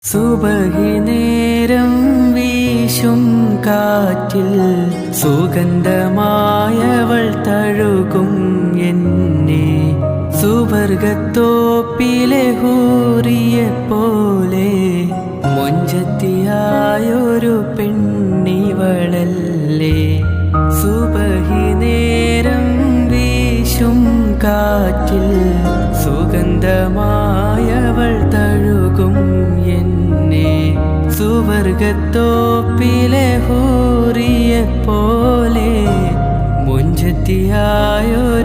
സുബഹി നേരം വീശും കാറ്റിൽ സുഗന്ധമായവൾ തഴുകും എന്നെ. സുവർഗത്തോപ്പിലെ ഹൂറിയെ പോലെ മൊഞ്ചത്തിയായൊരു പെണ്ണിവളല്ലേ. സുബഹി നേരം വീശും കാറ്റിൽ സുഗന്ധമായവൾ തഴുകും എന്നെ. സുവർഗത്തോപ്പിലെ ഹൂറിയെ പോലെ മൊഞ്ചത്തിയായൊരു